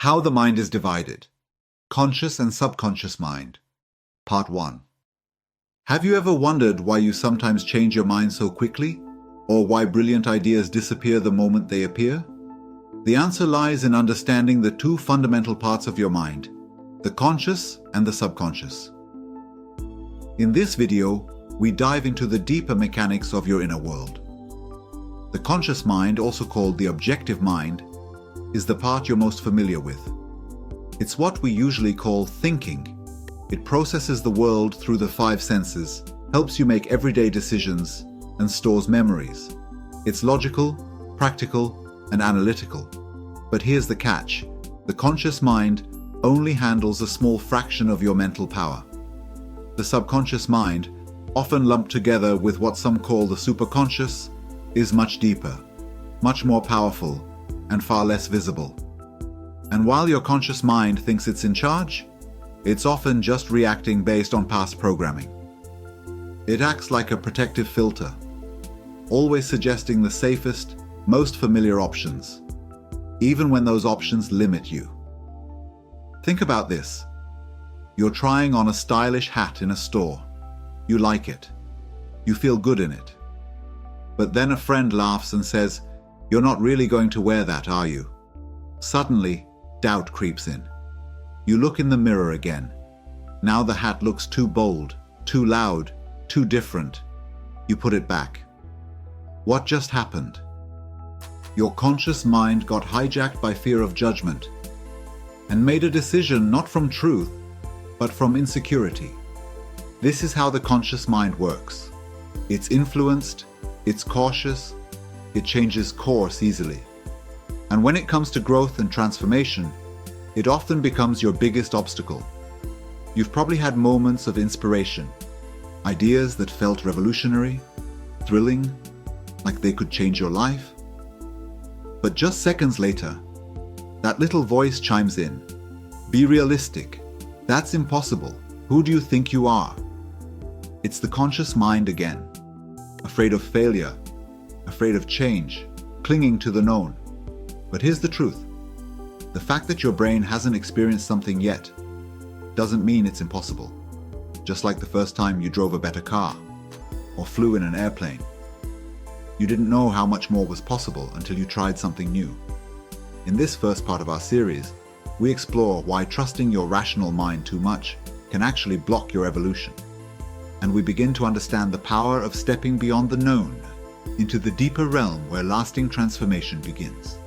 How the Mind is Divided. Conscious and Subconscious Mind. Part 1. Have you ever wondered why you sometimes change your mind so quickly? Or why brilliant ideas disappear the moment they appear? The answer lies in understanding the two fundamental parts of your mind, the conscious and the subconscious. In this video, we dive into the deeper mechanics of your inner world. The conscious mind, also called the objective mind, is the part you're most familiar with. It's what we usually call thinking. It processes the world through the five senses, helps you make everyday decisions, and stores memories. It's logical, practical, and analytical. But here's the catch: the conscious mind only handles a small fraction of your mental power. The subconscious mind, often lumped together with what some call the superconscious, is much deeper, much more powerful, and far less visible. And while your conscious mind thinks it's in charge, it's often just reacting based on past programming. It acts like a protective filter, always suggesting the safest, most familiar options, even when those options limit you. Think about this. You're trying on a stylish hat in a store. You like it. You feel good in it. But then a friend laughs and says, "You're not really going to wear that, are you?" Suddenly, doubt creeps in. You look in the mirror again. Now the hat looks too bold, too loud, too different. You put it back. What just happened? Your conscious mind got hijacked by fear of judgment and made a decision not from truth, but from insecurity. This is how the conscious mind works. It's influenced, it's cautious, it changes course easily. And when it comes to growth and transformation, it often becomes your biggest obstacle. You've probably had moments of inspiration, ideas that felt revolutionary, thrilling, like they could change your life. But just seconds later, that little voice chimes in. "Be realistic. That's impossible. Who do you think you are?" It's the conscious mind again, afraid of failure, afraid of change, clinging to the known. But here's the truth. The fact that your brain hasn't experienced something yet doesn't mean it's impossible. Just like the first time you drove a better car or flew in an airplane. You didn't know how much more was possible until you tried something new. In this first part of our series, we explore why trusting your rational mind too much can actually block your evolution. And we begin to understand the power of stepping beyond the known into the deeper realm where lasting transformation begins.